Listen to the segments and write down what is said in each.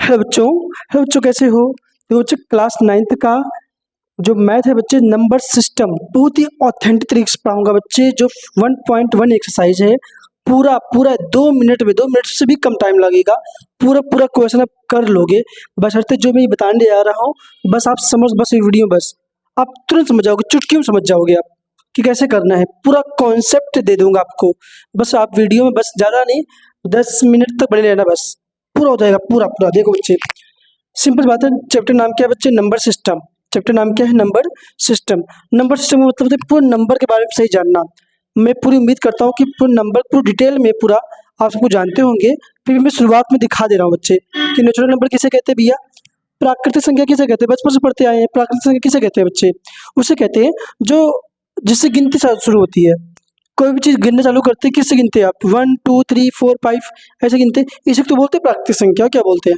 Hello बच्चों, कैसे हो? देखो बच्चे, क्लास 9th का जो मैथ है बच्चे, नंबर सिस्टम बहुत ही ऑथेंटिक तरीके से पढ़ाऊंगा बच्चे। जो 1.1 एक्सरसाइज है, पूरा पूरा 2 मिनट में, 2 मिनट से भी कम टाइम लगेगा। पूरा पूरा क्वेश्चन आप कर लोगे, बशर्ते जो मैं ये बताने जा रहा हूँ बस आप समझ, बस ये वीडियो बस आप तुरंत समझ जाओगे, चुटकी में समझ जाओगे आप कि कैसे करना है। पूरा कॉन्सेप्ट दे दूंगा आपको, बस आप वीडियो में बस ज़्यादा नहीं 10 मिनट तक बने रहना, बस पूरा हो जाएगा पूरा पूरा। देखो बच्चे, सिंपल बात है। चैप्टर नाम क्या है बच्चे? Number system. चैप्टर नाम क्या है? Number system. नंबर सिस्टम का मतलब है पूरे नंबर के बारे में सही जानना। मैं पूरी उम्मीद करता हूँ कि पूरे नंबर पूरी डिटेल में पूरा आप सबको जानते होंगे। फिर भी मैं शुरुआत में दिखा दे रहा हूँ बच्चे कि नेचुरल नंबर किसे कहते हैं भैया, प्राकृतिक संख्या किसे कहते हैं, बचपन से पढ़ते आए हैं। प्राकृतिक संख्या किसे कहते हैं बच्चे? उसे कहते हैं जो जिससे गिनती शुरू होती है। कोई भी चीज गिनना चालू करते हैं, किससे गिनते हैं आप? 1 2 3 4 5 ऐसे गिनते हैं। इसे तो बोलते हैं प्राकृतिक संख्या। क्या बोलते हैं?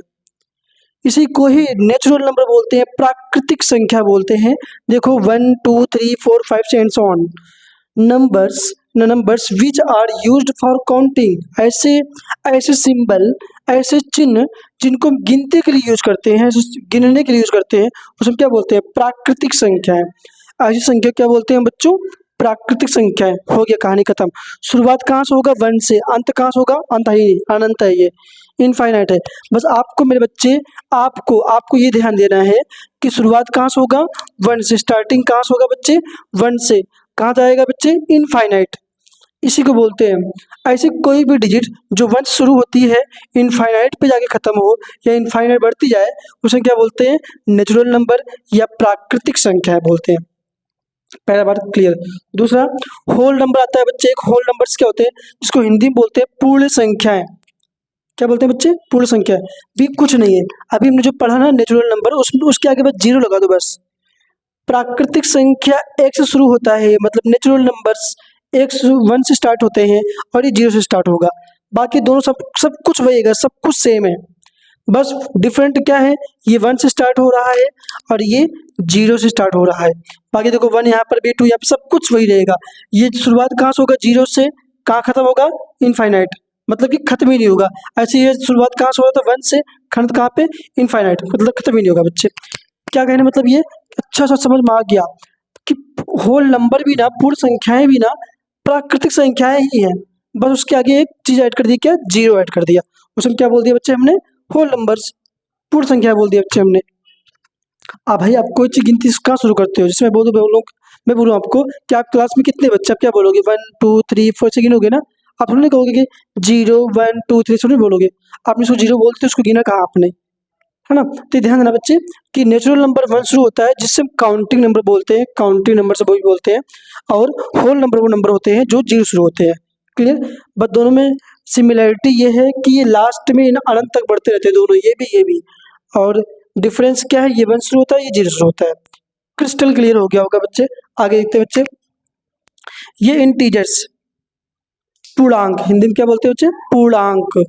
इसी को ही नेचुरल नंबर बोलते हैं, प्राकृतिक संख्या बोलते हैं। देखो 1 2 3 4 5 से and so on. Numbers which are used for counting, ऐसे ऐसे सिंबल, ऐसे चिन्ह जिनको हम गिनती के लिए यूज करते हैं, गिनने के लिए यूज करते हैं, उसमें क्या बोलते हैं? प्राकृतिक संख्याएं। ऐसी संख्या क्या बोलते हैं बच्चों? प्राकृतिक संख्याएं। हो गया, कहानी खत्म। शुरुआत कहाँ से होगा? 1 से। अंत कहाँ से होगा? अंत ही नहीं, अनंत है, ये इनफाइनाइट है। बस आपको मेरे बच्चे, आपको आपको ये ध्यान देना है कि शुरुआत कहाँ से होगा? 1 से। स्टार्टिंग कहाँ से होगा बच्चे? 1 से। कहाँ जाएगा बच्चे? इनफाइनाइट। इसी को बोलते हैं। ऐसे कोई भी डिजिट जो 1 से शुरू होती है, इनफाइनाइट पे जाके खत्म हो या इनफाइनाइट बढ़ती जाए, उसे क्या बोलते हैं? नेचुरल नंबर या प्राकृतिक संख्या बोलते हैं। पहला बात क्लियर। दूसरा, होल नंबर आता है बच्चे। एक होल नंबर्स क्या होते हैं, जिसको हिंदी में बोलते हैं पूर्ण संख्याएं। क्या बोलते हैं बच्चे? पूर्ण संख्या। भी कुछ नहीं है, अभी हमने जो पढ़ा ना नेचुरल नंबर, उसमें उसके आगे बस जीरो लगा दो बस। प्राकृतिक संख्या एक से शुरू होता है, मतलब नेचुरल नंबर्स 1 से स्टार्ट होते हैं और ये 0 से स्टार्ट होगा। बाकी दोनों सब सब कुछ वही है, सब कुछ सेम है। बस डिफरेंट क्या है? ये 1 से स्टार्ट हो रहा है और ये 0 से स्टार्ट हो रहा है। बाकी देखो 1 यहाँ पर भी, 2 यहाँ पर, सब कुछ वही रहेगा। ये शुरुआत कहाँ से होगा? 0 से। कहाँ खत्म होगा? इनफाइनाइट, मतलब कि खत्म ही नहीं होगा। ऐसे ये शुरुआत कहाँ से हो रहा था? 1 से। खत्म कहाँ पे? इनफाइनाइट, मतलब खत्म ही नहीं होगा बच्चे। क्या कहने मतलब ये अच्छा सा समझ में आ गया कि होल नंबर भी ना, पूर्ण संख्याएं भी ना, प्राकृतिक संख्याएं ही हैं। बस उसके आगे एक चीज ऐड कर दी, क्या? जीरो ऐड कर दिया। उसमें क्या बोल दिया बच्चे हमने? होल नंबर्स, पूर्ण संख्या बोल दिया बच्चे हमने। अब भाई आप कोई चीज गिनती कहाँ शुरू करते हो? जिसमें मैं बोलूँ आपको कि आप क्लास में कितने बच्चे, आप क्या बोलोगे? 1 2 3 4 से गिनोगे ना। आप थोड़ी कहोगे कि 0 1 2 3 थोड़ी बोलोगे। आपने उसको जीरो बोलते उसको गिना कहा आपने, है ना? तो ध्यान देना बच्चे कि नेचुरल नंबर 1 शुरू होता है, जिससे हम काउंटिंग नंबर बोलते हैं। काउंटिंग नंबर से वही बोलते हैं। और होल नंबर वो नंबर होते हैं जो 0 शुरू होते हैं। क्लियर? बस दोनों में सिमिलैरिटी ये है कि ये लास्ट में अनंत तक बढ़ते रहते हैं दोनों, ये भी। और डिफरेंस क्या है? ये 1 शुरू होता है, ये 0 शुरू होता है। क्रिस्टल क्लियर हो गया होगा बच्चे? आगे देखते हैं बच्चे। ये इंटीजर्स, पूर्णांक, हिंदी में क्या बोलते हैं बच्चे? पूर्णांक।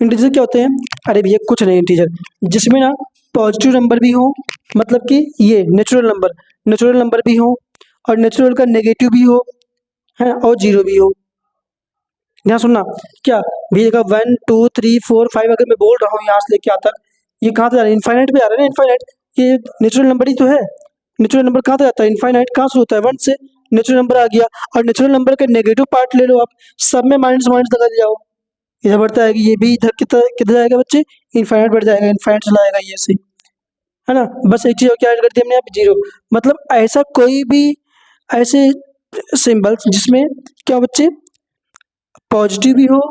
इंटीजर क्या होते हैं? अरे भैया कुछ नहीं, इंटीजर जिसमें ना पॉजिटिव नंबर भी हो, मतलब कि ये नेचुरल नंबर भी हो, और नेचुरल का नेगेटिव भी हो, है, और 0 भी हो। ध्यान सुनना। क्या भैया का 1 2 3 4 5 अगर मैं बोल रहा हूँ यहाँ से लेके यहाँ तक, ये कहाँ तक जा रहा है? इनफाइनाइट पे जा रहा है ना। इनफाइनाइट, ये नेचुरल नंबर ही तो है। नेचुरल नंबर कहाँ तक जाता है? इनफाइनाइट। कहाँ से होता है? 1 से। नेचुरल नंबर आ गया, और नेचुरल नंबर का नेगेटिव पार्ट ले लो आप, सब में माइनस माइनस लगा जाओ, इधर बढ़ता है कि ये भी इधर किधर जाएगा बच्चे? इनफाइनाइट बढ़ जाएगा, इनफाइनाइट चला जाएगा, ये से, है ना? बस एक चीज और क्या ऐड कर दी हमने यहाँ पे? 0। मतलब ऐसा कोई भी ऐसे सिंबल्स जिसमें क्या बच्चे? पॉजिटिव भी हो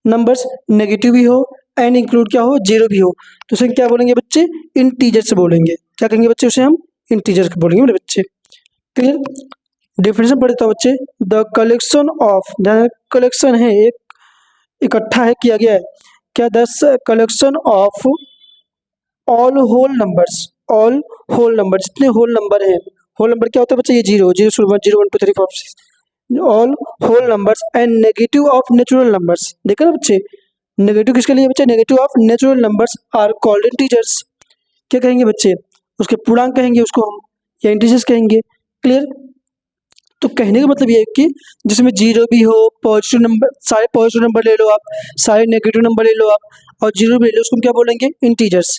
नंबर्स, नेगेटिव भी हो, एंड इंक्लूड क्या हो? 0 भी हो, तो उसे क्या बोलेंगे बच्चे? इंटीजर से बोलेंगे। क्या कहेंगे बच्चे? उसे हम इंटीजर बोलेंगे मेरे बच्चे। क्लियर? डेफिनेशन पढ़ देता हूँ बच्चे। द कलेक्शन ऑफ, कलेक्शन है एक, इकट्ठा है, किया गया है क्या? 10 collection of all whole numbers, all whole number, जितने होल नंबर हैं। होल नंबर क्या होता है बच्चे? ये 0 0 0 1 2 3 4 6, all whole numbers and negative of natural numbers. देखा ना बच्चे? नेगेटिव किसके लिए बच्चे? Negative of natural numbers are called integers. क्या कहेंगे बच्चे? उसके पूर्णांक कहेंगे उसको हम, या इंटीजर्स कहेंगे। क्लियर? तो कहने का मतलब ये है कि जिसमें जीरो भी हो, पॉजिटिव नंबर, सारे पॉजिटिव नंबर ले लो आप, सारे नेगेटिव नंबर ले लो आप और जीरो भी ले लो, उसको हम क्या बोलेंगे? इंटीजर्स।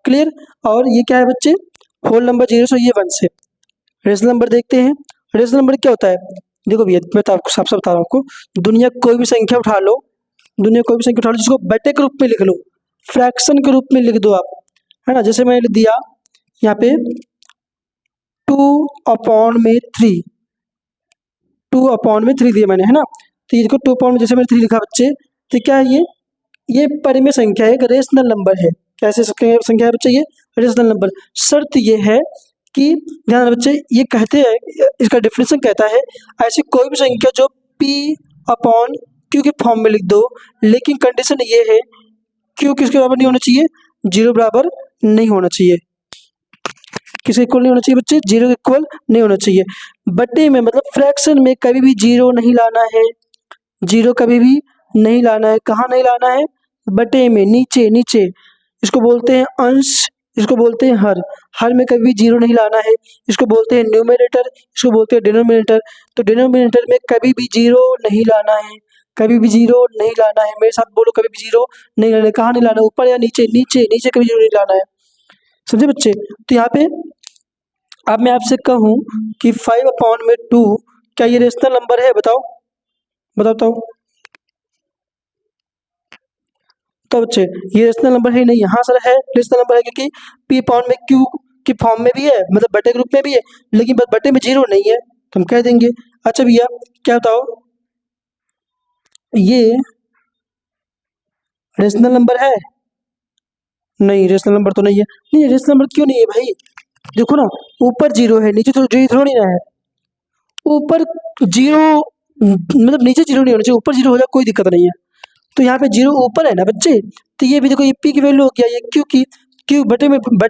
क्लियर? और ये क्या है बच्चे? होल नंबर जीरो से ये 1 से। रेशनल नंबर देखते हैं। रेशनल नंबर क्या होता है? देखो भैया मैं तो आपको साफ साफ बता रहा हूँ आपको, दुनिया कोई भी संख्या उठा लो, दुनिया कोई भी संख्या उठा लो, जिसको बटे के रूप में लिख लो, फ्रैक्शन के रूप में लिख दो आप, है ना। जैसे मैंने लिख दिया यहाँ पे 2/3, 2/3 दिया मैंने, है ना। तो ये देखो 2 जैसे मैंने 3 लिखा बच्चे, तो क्या है ये परिमेय संख्या है, एक रेशनल नंबर है। कैसे संख्या है बच्चे? ये रेशनल नंबर। शर्त ये है कि ध्यान रखना बच्चे, ये कहते हैं, इसका डेफिनेशन कहता है ऐसी कोई भी संख्या जो P/Q के फॉर्म में लिख दो, लेकिन कंडीशन ये है Q किसके बराबर नहीं होना चाहिए? 0 बराबर नहीं होना चाहिए। किसके इक्वल नहीं होना चाहिए बच्चे? 0 के इक्वल नहीं होना चाहिए। बटे में मतलब फ्रैक्शन में कभी भी 0 नहीं लाना है, 0 कभी भी नहीं लाना है। कहाँ नहीं लाना है? बटे में, नीचे नीचे। इसको बोलते हैं अंश, इसको बोलते हैं हर। हर में कभी भी 0 नहीं लाना है, इसको बोलते हैं न्यूमरेटर, इसको बोलते हैं डिनोमिनेटर। तो डिनोमिनेटर में कभी भी 0 नहीं लाना है, कभी भी 0 नहीं लाना है। मेरे साथ बोलो, कभी भी 0 नहीं लाना है। कहाँ नहीं लाना है? ऊपर या नीचे? नीचे नीचे कभी 0 नहीं लाना है। समझे बच्चे? तो यहाँ पे अब मैं आपसे कहूँ कि 5/2 क्या ये रेशनल नंबर है? बताओ बताओ। तो बच्चे ये रेशनल नंबर है नहीं? हाँ सर है, रेशनल नंबर है, क्योंकि P/Q की फॉर्म में भी है, मतलब बटे के रूप में भी है, लेकिन बस बटे में 0 नहीं है, तो हम कह देंगे। अच्छा भैया क्या बताओ, ये रेशनल नंबर है? नहीं, रेशनल नंबर तो नहीं है। नहीं, रेशनल नंबर क्यों नहीं है भाई? देखो ना, ऊपर 0 है, नीचे तो 0 थोड़ी ना है। ऊपर 0 मतलब नीचे 0 नहीं होना चाहिए, ऊपर 0 हो जाए कोई दिक्कत नहीं है। तो यहाँ पे 0 ऊपर है ना बच्चे, तो ये भी देखो, ये P की वैल्यू हो गया, ये Q की, Q बटे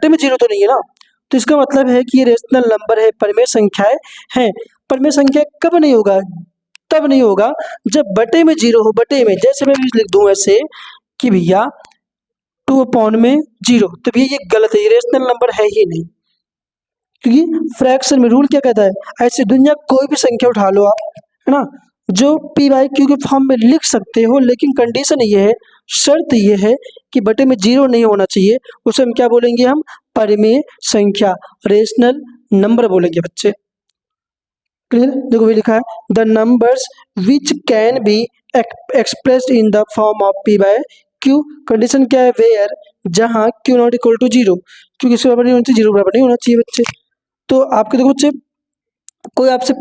में 0 तो नहीं है ना। तो इसका मतलब है कि ये रेशनल नंबर है, परिमेय संख्याएं हैं। परिमेय संख्या कब नहीं होगा? तब नहीं होगा जब बटे में 0 हो। बटे में, जैसे मैं लिख दूं ऐसे कि भैया 2/0, तो भैया ये गलत है, ये रेशनल नंबर है ही नहीं। क्योंकि फ्रैक्शन में रूल क्या कहता है, ऐसे दुनिया कोई भी संख्या उठा लो आप, है ना, जो P/Q के फॉर्म में लिख सकते हो, लेकिन कंडीशन ये है, शर्त ये है कि बटे में 0 नहीं होना चाहिए। उसे हम क्या बोलेंगे? हम परिमेय संख्या, रेशनल नंबर बोलेंगे बच्चे। क्लियर? देखो भी लिखा है the numbers which can be expressed in the form of P/Q। Condition क्या है? वेयर, जहाँ Q नॉट इक्वल टू 0, क्योंकि इसके बराबर नहीं होना चाहिए, 0 बराबर नहीं होना चाहिए बच्चे। तो आपके देखो बच्चे, कोई आपसे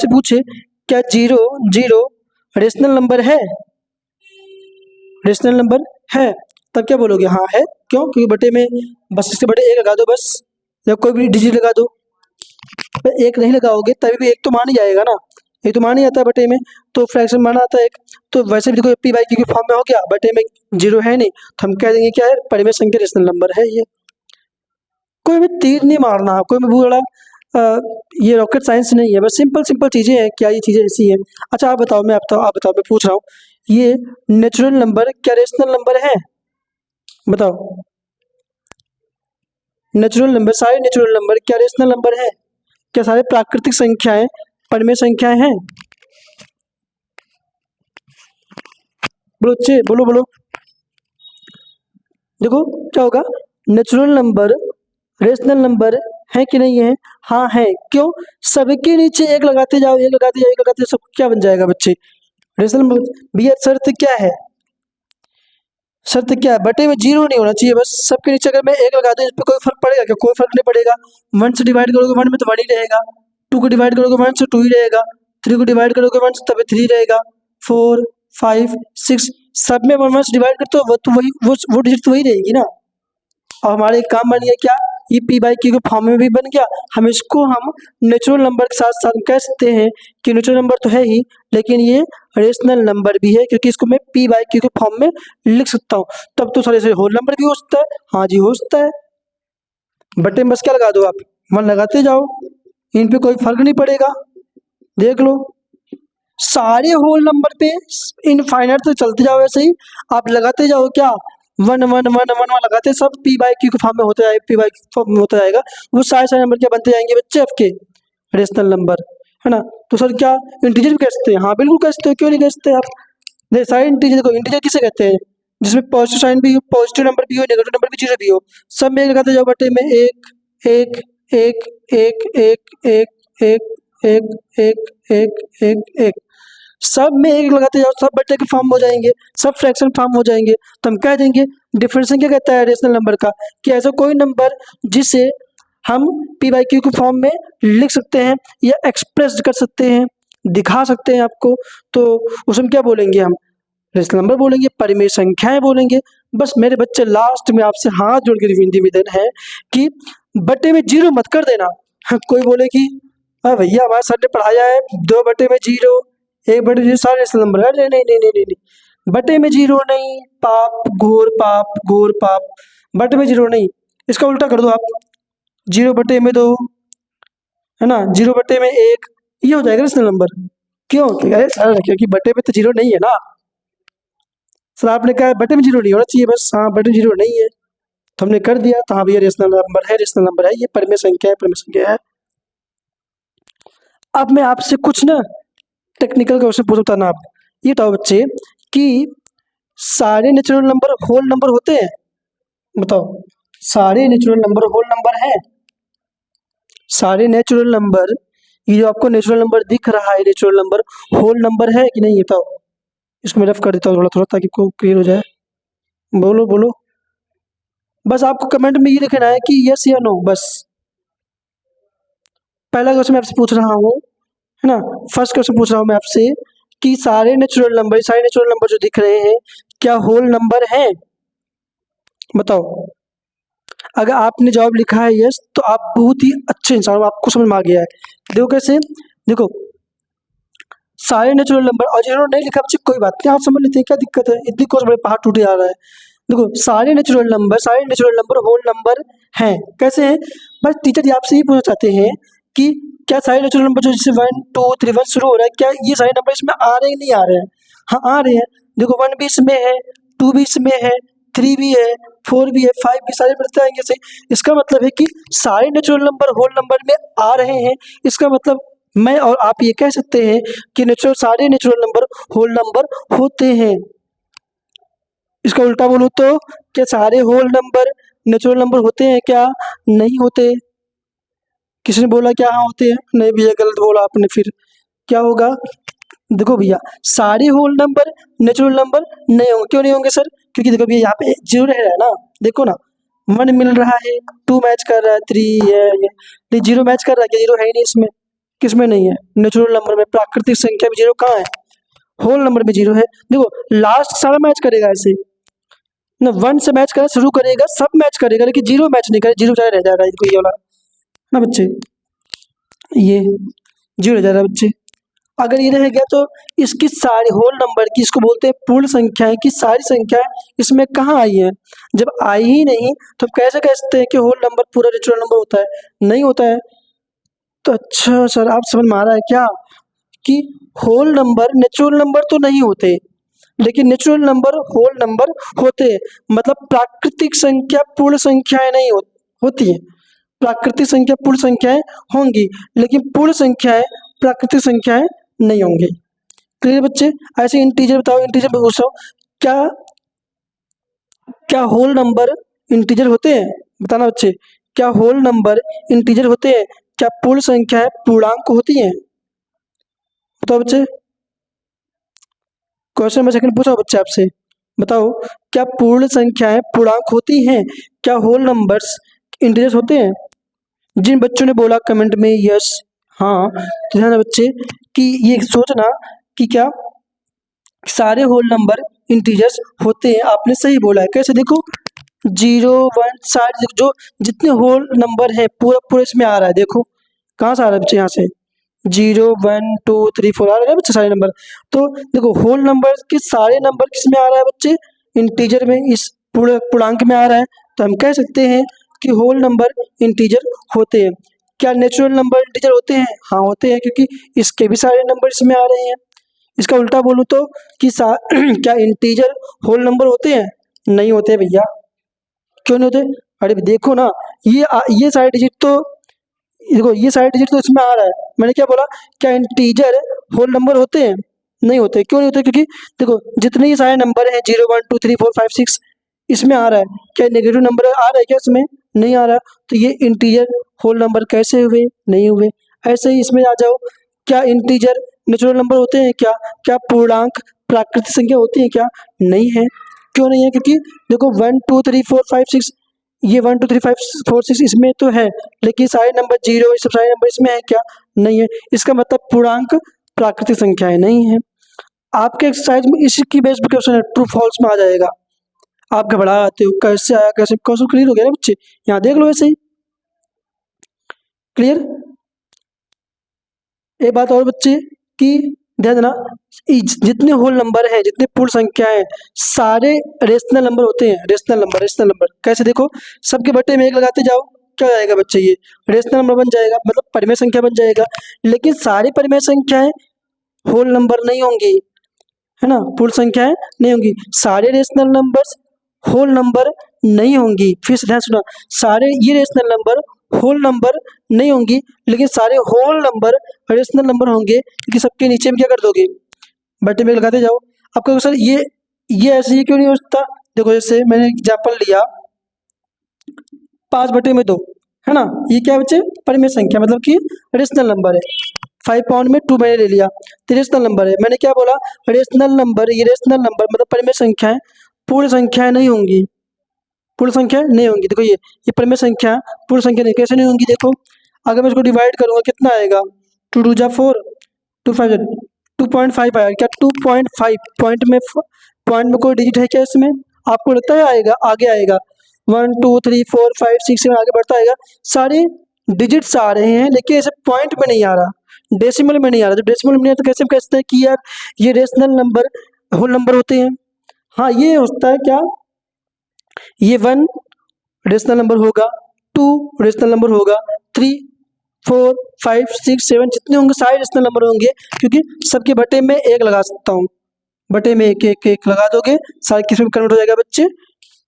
पूछे क्या 0 रेशनल नंबर है? रेशनल नंबर है, तब क्या बोलोगे? हाँ है। क्यों? क्योंकि बटे में बस इसके बटे 1 लगा दो बस, या कोई भी डिजिट लगा दो। 1 नहीं लगाओगे तभी भी 1 तो मान ही जाएगा ना, 1 तो मान ही आता है बटे में, तो फ्रैक्शन माना आता है 1। तो वैसे भी देखो P/Q के फॉर्म में हो गया, बटे में 0 है नहीं, तो हम कह देंगे क्या है? परिमेय संख्या, रेशनल नंबर है ये। कोई भी तीर नहीं मारना, कोई भी बड़ा ये रॉकेट साइंस नहीं है, बस सिंपल सिंपल चीज़ें हैं। क्या ये चीज़ें ऐसी हैं? अच्छा आप बताओ, मैं पूछ रहा हूँ, ये नेचुरल नंबर क्या रेशनल नंबर है? बताओ। नेचुरल नंबर, सारे नेचुरल नंबर क्या रेशनल नंबर है? क्या सारे प्राकृतिक संख्याएं परिमेय संख्याएं हैं? बोलो बच्चे, बोलो बोलो। देखो क्या होगा, नेचुरल नंबर रेशनल नंबर है कि नहीं है? हाँ है। क्यों? सबके नीचे 1 लगाते जाओ, 1 लगाते जाओ, 1 लगाते जाओ, सब क्या बन जाएगा बच्चे? Rational number. भैया शर्त क्या है? शर्त क्या है? बटे में 0 नहीं होना चाहिए बस। सबके नीचे अगर मैं 1 लगा दूं, इस पे कोई फर्क पड़ेगा क्या? कोई फर्क नहीं पड़ेगा। 1 से डिवाइड करोगे 1 में तो 1 ही रहेगा, 2 को डिवाइड करोगे 1 से 2 ही रहेगा, 3 को डिवाइड करोगे 1 से तब 3 रहेगा, 4 5 6 सब में 1 से डिवाइड करते हो वो तो वही वो डिजिट तो वही रहेगी ना। और हमारे एक काम बन गया क्या? ये P/Q के फॉर्म में भी बन गया। हम इसको हम नेचुरल नंबर के साथ साथ कह सकते हैं कि नेचुरल नंबर तो है ही, लेकिन ये रेशनल नंबर भी है, क्योंकि इसको मैं P/Q के फॉर्म में लिख सकता हूँ। तब तो सारे से होल नंबर भी हो सकता है। हाँ जी हो सकता है। बटे में बस क्या लगा दो आप? 1 लगाते जाओ, इन पे कोई फर्क नहीं पड़ेगा। देख लो, सारे होल नंबर पे इनफाइनाइट तक चलते जाओ, ऐसे ही आप लगाते जाओ क्या, 1 1 1 1 1 लगाते, सब P/Q के फॉर्म में होते जाएगा, P/Q फॉर्म में होता जाएगा। वो सारे नंबर क्या बनते जाएंगे बच्चे? आपके रेशनल नंबर, है ना। तो सर क्या इंटीजर भी कह सकते हैं? हाँ बिल्कुल कह सकते हो, क्यों नहीं कह सकते आप। नहीं सारे इंटीजर को इंटीजर किसे कहते हैं? जिसमें पॉजिटिव साइन भी हो, पॉजिटिव नंबर भी हो, नेगेटिव नंबर भी, जीरो भी हो, सब में एक लगाते जाओ बटे में एक एक एक एक एक एक एक एक एक एक एक एक, सब में एक लगाते जाओ, सब बटे के फॉर्म हो जाएंगे, सब फ्रैक्शन फॉर्म हो जाएंगे। तो हम कह देंगे डिफरेंशियल क्या कहता है रेशनल नंबर का, कि ऐसा कोई नंबर जिसे हम पी बाई क्यू के फॉर्म में लिख सकते हैं या एक्सप्रेस कर सकते हैं, दिखा सकते हैं आपको, तो उसमें क्या बोलेंगे हम? रेशनल नंबर बोलेंगे, परिमेय संख्याएं बोलेंगे। बस मेरे बच्चे लास्ट में आपसे हाथ जोड़ के निवेदन है कि बटे में जीरो मत कर देना। कोई बोले कि हाँ भैया हमारे सर ने पढ़ाया है 2/0, 1/0 सारे रेशनल नंबर है। नहीं नहीं नहीं नहीं नहीं, बटे में जीरो नहीं, पाप घोर पाप घोर पाप, बटे में जीरो नहीं, इसका उल्टा कर दो आप, 0/2, है ना, 0/1, ये हो जाएगा रेशनल नंबर। क्यों? अरे सर क्योंकि बटे में तो जीरो नहीं है ना। सर आपने कहा बटे में जीरो नहीं होना चाहिए, बस हाँ बटे में जीरो नहीं है तो हमने कर दिया, तो हाँ भैया रेशनल नंबर है, रेशनल नंबर है, ये परिमेय संख्या है, परिमेय संख्या है। अब मैं आपसे कुछ ना टेक्निकल क्वेश्चन पूछता ना, आप ये बताओ बच्चे कि सारे नेचुरल नंबर होल नंबर होते हैं? बताओ, सारे नेचुरल नंबर होल नंबर है? सारे नेचुरल नंबर, ये जो आपको नेचुरल नंबर दिख रहा है नेचुरल नंबर, होल नंबर है कि नहीं? ये बताओ। इसको मैं रफ कर देता हूँ थोड़ा थोड़ा ताकि आपको क्लियर हो जाए। बोलो बोलो, बस आपको कमेंट में ये लिखना है कि यस या नो, बस। पहला क्वेश्चन मैं आपसे पूछ रहा हूँ, है ना, फर्स्ट क्वेश्चन पूछ रहा हूँ मैं आपसे कि सारे नेचुरल नंबर जो दिख रहे हैं क्या होल नंबर हैं? बताओ। अगर आपने जवाब लिखा है यस तो आप बहुत ही अच्छे इंसान हो, आपको समझ में आ गया है। देखो कैसे, देखो सारे नेचुरल नंबर, और जिन्होंने नहीं लिखा बच्चे कोई बात नहीं, आप समझ लेते हैं क्या दिक्कत है, इतनी कोर्स बड़े पहाड़ टूटे जा रहा है। देखो सारे नेचुरल नंबर होल नंबर हैं। कैसे हैं? बस टीचर आपसे ये पूछना चाहते हैं कि क्या सारे नेचुरल नंबर जो जैसे 1 2 3 1 शुरू हो रहा है, क्या ये सारे नंबर इसमें आ रहे हैं नहीं आ रहे हैं? हाँ आ रहे हैं। देखो 1 भी इसमें है, 2 भी इसमें है, 3 भी है, 4 भी है, 5 भी, सारे बढ़ते आएंगे से। इसका मतलब है कि सारे नेचुरल नंबर होल नंबर में आ रहे हैं। इसका मतलब मैं और आप ये कह सकते हैं कि सारे नेचुरल नंबर होल नंबर होते हैं। इसका उल्टा बोलूं तो क्या सारे होल नंबर नेचुरल नंबर होते हैं क्या? नहीं होते। किसी ने बोला क्या हाँ होते हैं? नहीं भैया गलत बोला आपने, फिर क्या होगा? देखो भैया सारे होल नंबर नेचुरल नंबर नहीं होंगे। क्यों नहीं होंगे सर? क्योंकि देखो भैया यहाँ पे जीरो रह रहा है ना, देखो ना, 1 मिल रहा है, 2 मैच कर रहा है, 3 है, ये नहीं, 0 मैच कर रहा है क्या? जीरो है ही नहीं इसमें, किसमें नहीं है? नेचुरल नंबर में, प्राकृतिक संख्या में जीरो कहाँ है? होल नंबर में जीरो है। देखो लास्ट सारा मैच करेगा ऐसे ना, 1 से मैच करना शुरू करेगा, सब मैच करेगा, लेकिन जीरो मैच नहीं करेगा, जीरो रह जाएगा ये वाला ना बच्चे, ये जीरो रह जाएगा बच्चे। अगर ये रह गया तो इसकी सारी होल नंबर की, इसको बोलते हैं पूर्ण संख्याएं की सारी संख्याएं इसमें कहाँ आई हैं? जब आई ही नहीं तो हम कैसे कह सकते हैं कि होल नंबर पूरा नेचुरल नंबर होता है? नहीं होता है। तो अच्छा सर आप समझ में आ रहा है क्या कि होल नंबर नेचुरल नंबर तो नहीं होते, लेकिन नेचुरल नंबर होल नंबर होते हैं। मतलब प्राकृतिक संख्या पूर्ण संख्याएं नहीं होती है, प्राकृतिक संख्या पूर्ण संख्याएं होंगी, लेकिन पूर्ण संख्याएं प्राकृतिक संख्याएं नहीं होंगी। क्लियर बच्चे? ऐसे इंटीजर बताओ, इंटीजर में पूछ रहा हूँ, क्या क्या होल नंबर इंटीजर होते हैं? बताना बच्चे, क्या होल नंबर इंटीजर होते हैं? क्या पूर्ण संख्याएं पूर्णांक होती हैं? बताओ बच्चे। क्वेश्चन मैं सेकंड पूछा बच्चे आपसे, बताओ क्या पूर्ण संख्याएं पूर्णांक होती हैं? क्या होल नंबर्स इंटीजर्स होते हैं? जिन बच्चों ने बोला कमेंट में यस हाँ, तो ध्यान बच्चे कि ये सोचना कि क्या सारे होल नंबर इंटीजर्स होते हैं। आपने सही बोला है। कैसे? देखो 0 1 सारे जो जितने होल नंबर है पूरा पूरा इसमें आ रहा है। देखो कहाँ से आ रहा है बच्चे? यहाँ से 0 1 2 3 4 आ रहा है बच्चे सारे नंबर। तो देखो होल नंबर के सारे नंबर किस में आ रहा है बच्चे? इंटीजर में, इस पूर्णांक में आ रहा है। तो हम कह सकते हैं कि होल नंबर इंटीजर होते हैं। क्या नेचुरल नंबर इंटीजर होते हैं? हाँ होते हैं, क्योंकि इसके भी सारे नंबर इसमें आ रहे हैं। इसका उल्टा बोलूं तो कि क्या इंटीजर होल नंबर होते हैं? नहीं होते भैया। क्यों नहीं होते? अरे देखो ना, ये सारे डिजिट तो देखो ये सारे डिजिट तो इसमें आ रहा है, मैंने क्या बोला, क्या इंटीजर होल नंबर होते हैं? नहीं होते। क्यों नहीं होते? क्योंकि देखो जितने ये सारे नंबर हैं 0 1 2 3 4 5 6 इसमें आ रहा है, क्या नेगेटिव नंबर आ रहा है क्या इसमें? नहीं आ रहा। तो ये इंटीजर होल नंबर कैसे हुए? नहीं हुए। ऐसे ही इसमें आ जाओ, क्या इंटीजर नेचुरल नंबर होते हैं क्या? क्या पूर्णांक प्राकृतिक संख्या होती है क्या? नहीं है। क्यों नहीं है? क्योंकि देखो 1 2 3 4 5 6, ये 1 2 3 5 4 6 इसमें तो है, लेकिन सारे नंबर जीरो, ये सब सारे नंबर इसमें है क्या? नहीं है। इसका मतलब पूर्णांक प्राकृतिक संख्याएं नहीं है। आपके एक्सरसाइज में इसकी बेस पे क्वेश्चन है, ट्रू फॉल्स में आ जाएगा। आप घबरा आते हो, कैसे आया, कैसे? क्वेश्चन क्लियर हो गया ना बच्चे? यहाँ देख लो ऐसे ही क्लियर। एक बात और बच्चे कि ध्यान देना, जितने होल नंबर हैं, जितने पूर्ण संख्याएं हैं, सारे रेशनल नंबर होते हैं। रेशनल नंबर, रेशनल नंबर कैसे? देखो सबके बट्टे में एक लगाते जाओ, क्या हो जाएगा बच्चे? ये रेशनल नंबर बन जाएगा, मतलब परिमेय संख्या बन जाएगा। लेकिन सारी परिमेय संख्याएं होल नंबर नहीं होंगी, है ना, पूर्ण संख्याएं नहीं होंगी। सारे रेशनल नंबर्स होल नंबर नहीं होंगी। फिर से ध्यान सुना, सारे ये रेशनल नंबर होल नंबर नहीं होंगी, लेकिन सारे होल नंबर रेशनल नंबर होंगे। क्योंकि सबके नीचे में क्या कर दोगे, बट्टे में लगाते जाओ। आपका सर ये ऐसे ही क्यों नहीं हो सकता? देखो जैसे मैंने एग्जाम्पल लिया 5/2, है ना, ये क्या बच्चे? परिमेय संख्या, मतलब कि रेशनल नंबर है। 5 पाउंड में 2 मैंने ले लिया, तो रेशनल नंबर है। मैंने क्या बोला? रेशनल नंबर, ये रेशनल नंबर मतलब परिमेय संख्याएं पूर्ण संख्याएं नहीं होंगी, पूर्ण संख्या नहीं होंगी। देखो ये परिमेय संख्या पूर्ण संख्या नहीं, कैसे नहीं होंगी? देखो अगर मैं इसको डिवाइड करूंगा कितना आएगा? 2 2 जा 4, 2 5 2.5 आएगा। क्या 2.5 पॉइंट में कोई डिजिट है क्या इसमें? आपको लगता है आएगा? आगे आएगा 1 2 3 4 5 6 7 आगे बढ़ता आएगा। सारे डिजिट्स आ रहे हैं, लेकिन ऐसे पॉइंट में नहीं आ रहा, डेसिमल में नहीं आ रहा। जब डेसिमल में नहीं आता तो कैसे हम कहते हैं कि यार ये रेशनल नंबर होल नंबर होते हैं? हाँ, ये होता है क्या, ये 1 रेशनल नंबर होगा, 2 रेशनल नंबर होगा, 3 4 5 6 7 जितने होंगे सारे रेशनल नंबर होंगे। क्योंकि सबके बटे में एक लगा सकता हूँ, बटे में एक एक एक लगा दोगे, सारे किस में कन्वर्ट हो जाएगा बच्चे?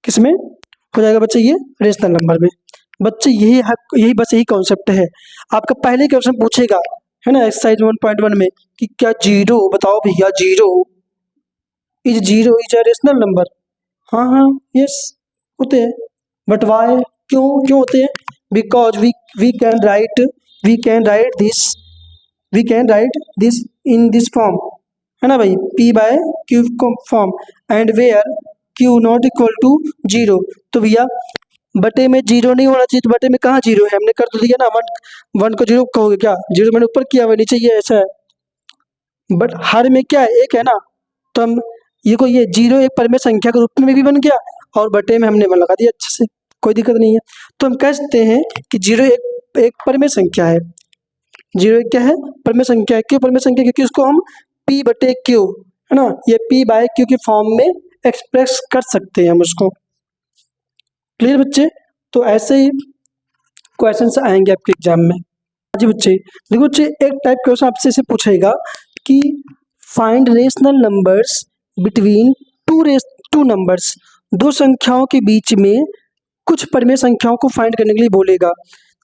किस में हो जाएगा बच्चे? ये रेशनल नंबर में। बच्चे यही बस यही कॉन्सेप्ट है। आपका पहले क्वेश्चन पूछेगा, है ना, एक्सरसाइज 1.1 में कि क्या जीरो, बताओ भैया, zero is a rational number? हाँ हाँ, यस होते हैं। But why? क्यों होते हैं? Because we can write we can write this we can write this in this form, है ना भाई, P/Q form, and where Q not equal to 0। तो भैया बटे में जीरो नहीं होना चाहिए, तो बटे में कहाँ जीरो है? हमने कर तो दिया ना, 1 को 0 कहोगे क्या? 0 मैंने ऊपर किया हुआ, नीचे ये ऐसा है। बट हर में क्या है? एक है ना, तो हम ये 0 एक परिमेय संख्या के रूप में भी बन गया, और बटे में हमने 1 लगा दिया अच्छे से, कोई दिक्कत नहीं है। तो हम कह सकते हैं कि 0 एक परिमेय संख्या है। 0 एक क्या है? परिमेय संख्या है। क्यों परिमेय संख्या? क्योंकि उसको हम P/Q, है ना, ये P/Q के फॉर्म में एक्सप्रेस कर सकते हैं हम उसको। क्लियर बच्चे? तो ऐसे ही क्वेश्चंस आएंगे आपके एग्जाम में। जी बच्चे, देखो बच्चे, एक टाइप क्वेश्चन आपसे से पूछेगा कि find rational numbers between two numbers, दो संख्याओं के बीच में कुछ परिमेय संख्याओं को फाइंड करने के लिए बोलेगा।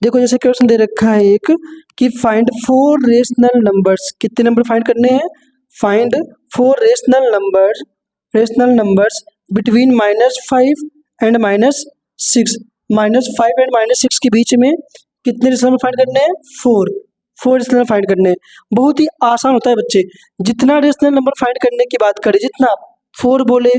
देखो जैसे क्वेश्चन दे रखा है एक कि फाइंड 4 रेशनल नंबर्स, कितने नंबर फाइंड करने हैं? Find 4 rational numbers between -5 and -6, -5 and -6 के बीच में कितने रेशनल नंबर फाइंड करने हैं? 4 रेशनल नंबर फाइंड करने हैं। बहुत ही आसान होता है बच्चे, जितना रेशनल नंबर फाइंड करने की बात करें, जितना 4 बोले,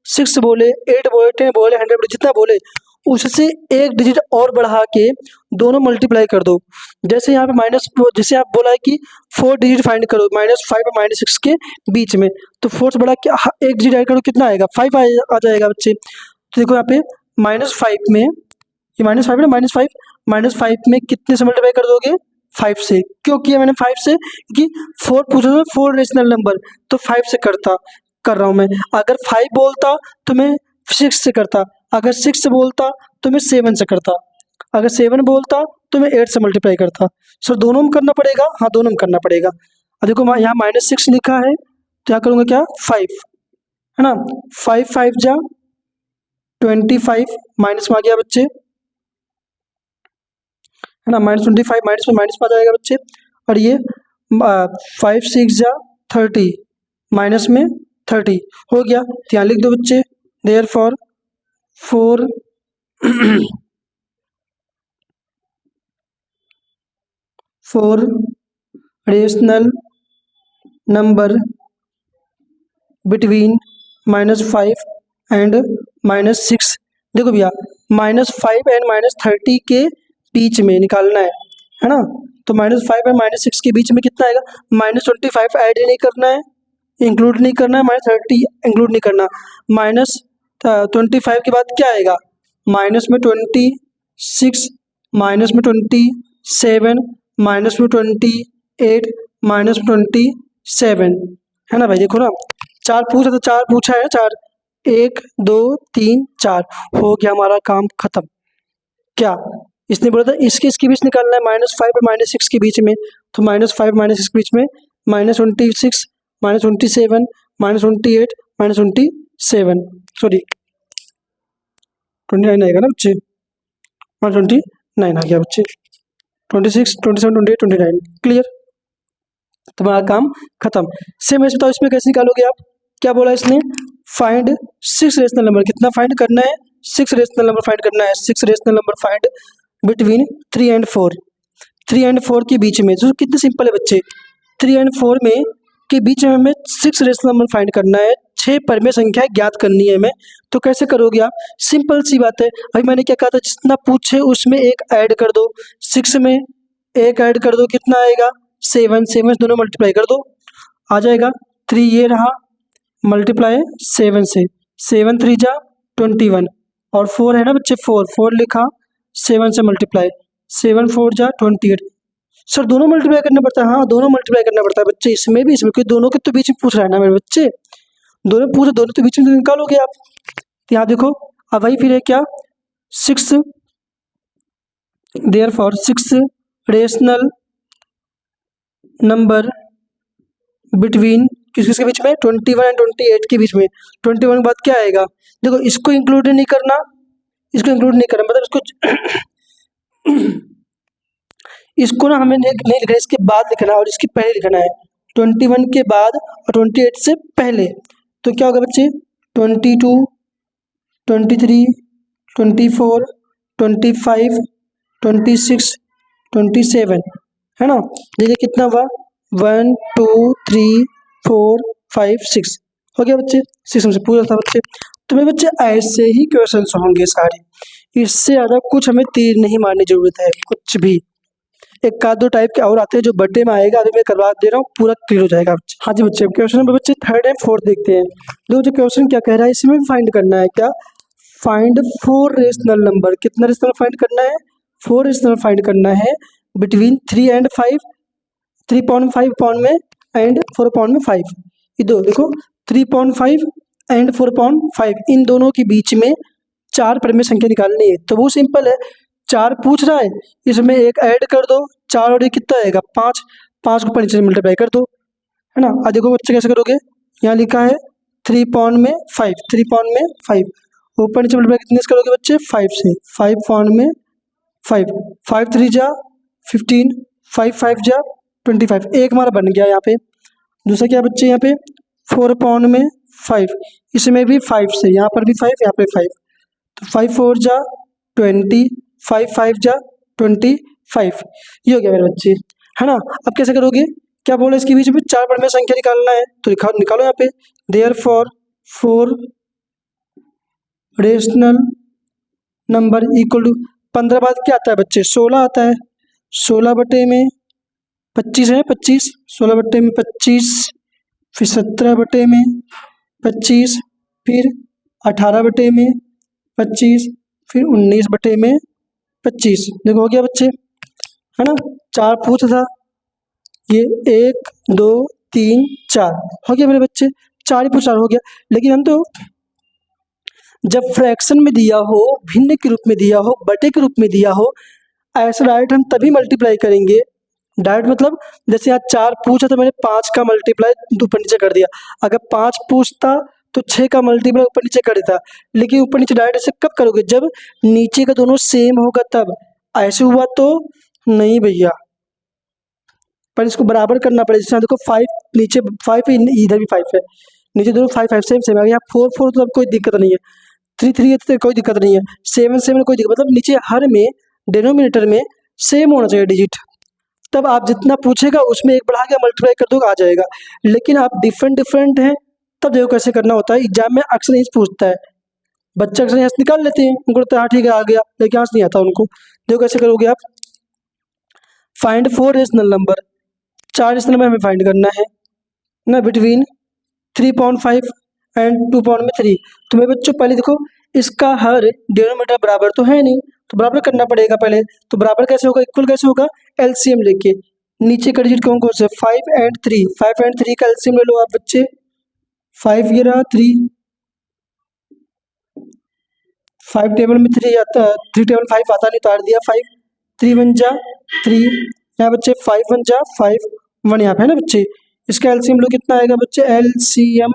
6 बोले, 8 बोले, 10 बोले, 100 बोले, जितना बोले उससे एक डिजिट और बढ़ा के दोनों मल्टीप्लाई कर दो। जैसे यहाँ पे जैसे आप बोला है कि 4 डिजिट फाइंड करो -5 और -6 के बीच में, तो 4 से बढ़ा के एक डिजिट ऐड करो, कितना आएगा? 5 आ जाएगा बच्चे। तो देखो यहाँ पे -5 में, ये -5 ना, -5 में कितने से मल्टीप्लाई कर दोगे? 5 से। क्यों किया मैंने 5 से? क्योंकि 4 पूछा था, 4 रेशनल नंबर, तो 5 से कर रहा हूँ मैं। अगर 5 बोलता तो मैं 6 से करता, अगर 6 से बोलता तो मैं 7 से करता, अगर 7 बोलता तो मैं 8 से मल्टीप्लाई करता। सर दोनों में करना पड़ेगा? हाँ, दोनों में करना पड़ेगा। अब देखो यहाँ -6 लिखा है, तो यहाँ करूँगा क्या? 5, है ना, 5 5 जा 25, माइनस में आ गया बच्चे, है ना, -25 माइनस में माइनस में आ जाएगा बच्चे। और ये 5 6 जा 30 माइनस में 30 हो गया। तो यहाँ लिख दो बच्चे therefore 4 4 rational number between -5 and -6। देखो भैया -5 एंड -30 के बीच में निकालना है ना। तो -5 एंड -6 के बीच में कितना आएगा, -25 ऐड नहीं करना है, इंक्लूड नहीं करना है, -30 इंक्लूड नहीं करना। -25 के बाद क्या आएगा, माइनस में 26, माइनस में 27, माइनस में 28, माइनस में 27, है ना भाई। देखो ना, 4 पूछा तो 4 पूछा है, 4 1 2 3 4 हो गया, हमारा काम खत्म। क्या इसने बोला था इसके बीच निकालना है, -5 और -6 के बीच में। तो -5 -6 के बीच में -26, -27, -28, -27, सॉरी 29 आएगा ना बच्चे, 29 आ गया बच्चे, 26, 27, 28, 29, क्लियर। तुम्हारा काम खत्म। सेम ऐसे बताओ इसमें कैसे निकालोगे आप। क्या बोला इसने, फाइंड 6 रेशनल नंबर, कितना फाइंड करना है, 6 रेशनल नंबर फाइंड करना है। 6 rational number find between 3 and 4, 3 and 4 के बीच में। तो कितने सिंपल है बच्चे, 3 एंड 4 में के बीच में हमें 6 रेशनल नंबर फाइंड करना है, 6 परमेय संख्या ज्ञात करनी है हमें। तो कैसे करोगे आप, सिंपल सी बात है। अभी मैंने क्या कहा था, जितना पूछे उसमें एक ऐड कर दो, 6 में एक ऐड कर दो, कितना आएगा 7, 7 दोनों मल्टीप्लाई कर दो, आ जाएगा 3, ये रहा मल्टीप्लाई 7 से, 7 3 जा 21, और 4 है ना बच्चे, 4 लिखा, 7 से मल्टीप्लाई, 7 4 जा 28। सर दोनों मल्टीप्लाई करना पड़ता है, हाँ दोनों मल्टीप्लाई करना पड़ता है बच्चे, इसमें भी इसमें, क्योंकि दोनों के तो बीच में पूछ रहा है ना मेरे बच्चे, दोनों पूछ, दोनों तो बीच में तो निकालोगे आप। तो यहाँ देखो अब वही फिर है क्या, 6 देयरफॉर 6 रेशनल नंबर बिटवीन किसके बीच में, 21 एंड 28 के बीच में। 21 के बाद क्या आएगा, देखो इसको इंक्लूड नहीं करना, इसको इंक्लूड नहीं करना, मतलब इसको इसको ना हमें नहीं लिखना, इसके बाद लिखना है और इसके पहले लिखना है, 21 के बाद और 28 से पहले। तो क्या होगा बच्चे, 22, 23, 24, 25, 26, 27, है ना। देखिए कितना हुआ, 1 2 3 4 5 6 हो गया बच्चे, 6 से पूरा था बच्चे। तो मेरे बच्चे ऐसे ही क्वेश्चन होंगे सारे, इससे ज़्यादा कुछ हमें तीर नहीं मारने की जरूरत है, कुछ भी। एक आध दो टाइप के और आते हैं जो बर्थडे में आएगा, अभी मैं करवा दे रहा हूँ, पूरा क्लियर हो जाएगा बच्चे। हाँ जी बच्चे, क्वेश्चन नंबर बच्चे 3rd एंड 4th देखते हैं। देखो जो क्वेश्चन क्या कह रहा है, इसमें फाइंड करना है क्या, फाइंड 4 रेशनल नंबर, कितना रेशनल फाइंड करना है, 4 रेशनल फाइंड करना है बिटवीन 3 एंड 5, 3.5 पॉइंट में एंड 4.5। ये दो देखो 3.5 एंड 4.5, इन दोनों के बीच में 4 परमेय संख्या निकालनी है। तो वो सिंपल है, 4 पूछ रहा है, इसमें एक ऐड कर दो, 4 और ये कितना आएगा 5, 5 को 5 से मल्टीप्लाई कर दो, है ना। अब देखो बच्चे कैसे करोगे, यहाँ लिखा है 3.5, 3.5 ऊपर नीचे मल्टीप्लाई कितने से करोगे बच्चे, 5 से, 5.5, 5 3 जा 15, 5 5 जा 25, एक हमारा बन गया यहाँ पे। दूसरा क्या बच्चे, यहाँ पे 4.5, इसमें भी 5 से, यहाँ पर भी 5, यहाँ पे 5, तो 5 4 जा 20, 5 5 जा 25, ये हो गया मेरे बच्चे, है ना। अब कैसे करोगे, क्या बोला इसके बीच में 4 परमेय संख्या निकालना है, तो निकालो यहाँ पे, therefore 4 rational number equal to 15 बाद क्या आता है बच्चे, 16 आता है, 16 बटे में 25 है, 25, 16 बटे में 25, फिर 17 बटे में 25, फिर 18 बटे में 25, फिर 19 बटे में 25। देखो हो गया बच्चे, है ना। 4 पूछा था, ये 1 2 3 4 हो गया मेरे बच्चे, 4 ही पूछा हो गया। लेकिन हम तो जब फ्रैक्शन में दिया हो, भिन्न के रूप में दिया हो, बटे के रूप में दिया हो, ऐसा डायरेक्ट हम तभी मल्टीप्लाई करेंगे। डायरेक्ट मतलब जैसे यहाँ 4 पूछा तो मैंने 5 का मल्टीप्लाई ऊपर नीचे कर दिया, अगर 5 पूछता तो 6 का मल्टीप्लाई ऊपर नीचे कर देता। लेकिन ऊपर नीचे डायरेक्ट ऐसे कब करोगे, जब नीचे का दोनों सेम होगा तब। ऐसे हुआ तो नहीं भैया, पर इसको बराबर करना पड़ेगा। जैसे देखो 5 नीचे 5 है, इधर भी 5 है, नीचे दोनों 5 5 सेम सेम है। यहाँ 4 4 तो अब कोई दिक्कत नहीं है, 3 3 है तो कोई दिक्कत नहीं है, 7 7 कोई दिक्कत, मतलब नीचे हर में डिनोमिनेटर में सेम होना चाहिए डिजिट। तब आप जितना पूछेगा उसमें एक बढ़ा के मल्टीप्लाई कर दो आ जाएगा। लेकिन आप डिफरेंट डिफरेंट हैं, तब देखो कैसे करना होता है। एग्जाम में अक्सर नहीं पूछता है, बच्चे अक्सर यहाँ से निकाल लेते हैं, उनको लगता है हाँ ठीक है आ गया, लेकिन यहाँ से नहीं आता उनको। देखो कैसे करोगे आप। Find 4 rational number, 4 rational number हमें फाइंड करना है ना, बिटवीन 3.5 एंड 2.3। तो मेरे बच्चों पहले देखो, इसका हर डिनोमिनेटर बराबर तो है नहीं, तो बराबर करना पड़ेगा पहले। तो बराबर कैसे होगा, इक्वल कैसे होगा, एलसीएम लेके। नीचे का डिजिट कौन कौन से, 5 एंड 3, 5 एंड 3 का एलसीएम ले लो आप बच्चे। 5 ये रहा, 3, 5 टेबल में 3 आता है, 3 टेबल 5 आता नहीं, तार दिया 5, 3 1 जा 3, यहाँ बच्चे 5 1 जा 5, 1 यहाँ पे है ना बच्चे। इसका एलसीएम लो, कितना आएगा बच्चे, एलसीएम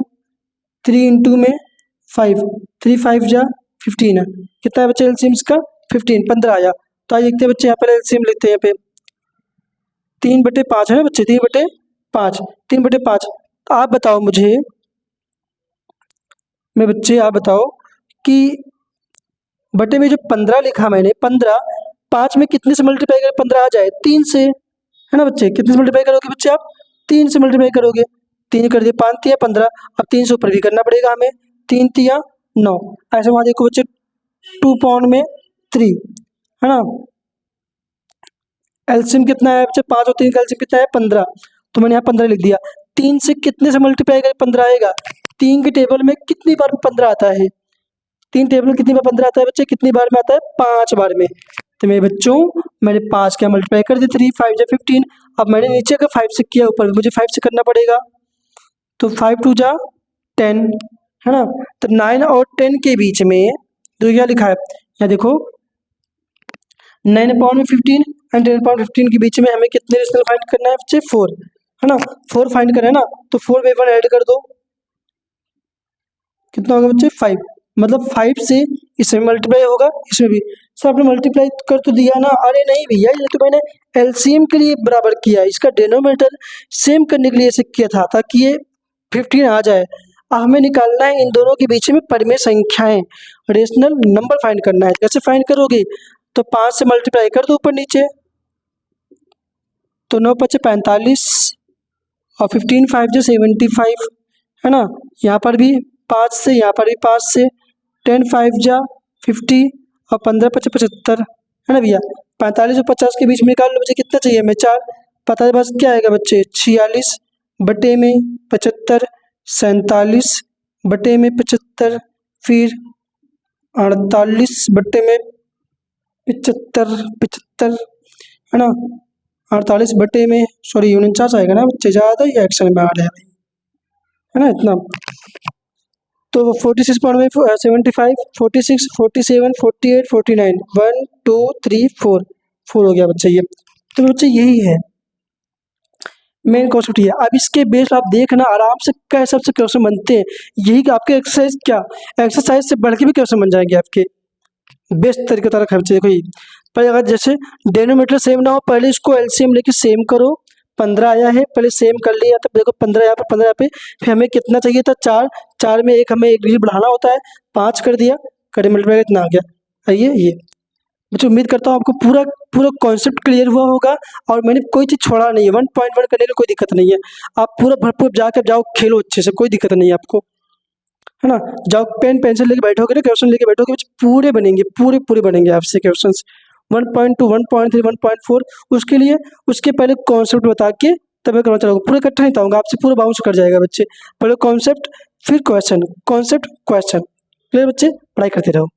3 इंटू में 5, 3 5 जा 15 है, कितना है बच्चे एलसीएम इसका, 15 15 आया। तो आइए देखते हैं बच्चे, यहाँ पर एलसीएम लिखते हैं, यहाँ पे 3/5 है ना बच्चे, 3/5, 3/5। तो आप बताओ मुझे, मैं बच्चे आप बताओ कि बटे में जो 15 लिखा मैंने, 15 5 में कितने से मल्टीप्लाई करें 15 आ जाए, 3 से, है ना बच्चे। कितने से मल्टीप्लाई करोगे बच्चे आप, 3 से मल्टीप्लाई करोगे, 3 कर दिए, 5 तिया 15। अब 3 से ऊपर भी करना पड़ेगा हमें, 3 तिया 9। ऐसे वहाँ देखो बच्चे 2.3 है ना। एलसीएम कितना है बच्चे, 5 और 3 का एलसीएम कितना है, 15। तो मैंने यहाँ 15 लिख दिया। 3 से कितने से मल्टीप्लाई करें 15 आएगा, 3 के टेबल में कितनी बार 15 आता है, 3 टेबल में कितनी बार 15 आता है बच्चे, कितनी बार में आता है, 5 बार में। तो मेरे बच्चों मैंने 5 क्या मल्टीप्लाई कर दिया, 3 5 जा 15। अब मैंने नीचे का 5 से किया, ऊपर मुझे 5 से करना पड़ेगा। तो 5 2 जा 10 है ना। तो 9 और 10 के बीच में जो क्या लिखा है, यहाँ देखो 9/15 एंड 10/15 के बीच में हमें कितने रेशनल फाइंड करना है बच्चे, 4 है ना। 4 फाइंड करना है ना, तो 4 में 1 ऐड कर दो, कितना होगा बच्चे, 5। मतलब 5 से इसमें मल्टीप्लाई होगा, इसमें भी। सर आपने मल्टीप्लाई कर तो दिया ना, अरे नहीं भैया, ये तो मैंने एलसीएम के लिए बराबर किया, इसका डिनोमिनेटर सेम करने के लिए ऐसे किया था, ताकि ये 15 आ जाए। अब हमें निकालना है इन दोनों के बीच में परिमेय संख्याएं, रेशनल नंबर फाइंड करना है। कैसे फाइंड करोगे, तो 5 से मल्टीप्लाई कर दो ऊपर नीचे, तो 9 5 45 और 15 5 जो 75 है ना। यहाँ पर भी 5 से, यहाँ पर भी 5 से, 10 5 जा 50 और 15 5 75 है ना भैया। 45 और 50 के बीच में निकाल लो बच्चे, कितना चाहिए हमें, 4। पता है बस क्या आएगा बच्चे, 46 बटे में 75, 47 बटे में 75, फिर 48 बटे में 75 है ना। 48 बटे में, सॉरी 49 आएगा ना बच्चे, ज़्यादा ही एक्शन में आ रहा है ना इतना। तो 46.75, 46 47 48 49, 1 2 3 4 4 हो गया बच्चे ये। तो बच्चे यही है मेन कॉन्सेप्ट। ये अब इसके बेस आप देखना आराम से कैसे सबसे क्वेश्चन बनते हैं। यही कि आपके एक्सरसाइज क्या, एक्सरसाइज से बढ़ के भी क्वेश्चन बन जाएंगे आपके, बेस्ट तरीके तरह बच्चे। देखो ये पहले अगर जैसे डिनोमिनेटर सेम ना हो, पहले इसको एलसीएम लेके सेम करो। 15 आया है, पहले सेम कर लिया, तब देखो 15 यहाँ पे 15 यहाँ पे, फिर हमें कितना चाहिए था, 4। 4 में एक हमें एक डिजिट बढ़ाना होता है, 5 कर दिया, करे मल्टीप्लाई इतना आ गया। आइए ये मुझे उम्मीद करता हूँ आपको पूरा पूरा कॉन्सेप्ट क्लियर हुआ होगा, और मैंने कोई चीज़ छोड़ा नहीं है। 1.1 करने का कोई दिक्कत नहीं है, आप पूरा भरपूर जाकर जाओ, खेलो अच्छे से, कोई दिक्कत नहीं है आपको, है ना। जाओ पेन पेंसिल लेके बैठोगे ना, क्वेश्चन लेके बैठोगे, पूरे बनेंगे, पूरे पूरे बनेंगे आपसे क्वेश्चन। 1.2 1.3 1.4 उसके लिए उसके पहले कॉन्सेप्ट बता के तब मैं करना चाहूँगा, पूरा इकट्ठा नहीं बताऊँगा, आपसे पूरा बाउंस कर जाएगा बच्चे। पहले कॉन्सेप्ट फिर क्वेश्चन, कॉन्सेप्ट क्वेश्चन, क्लियर बच्चे, पढ़ाई करते रहो।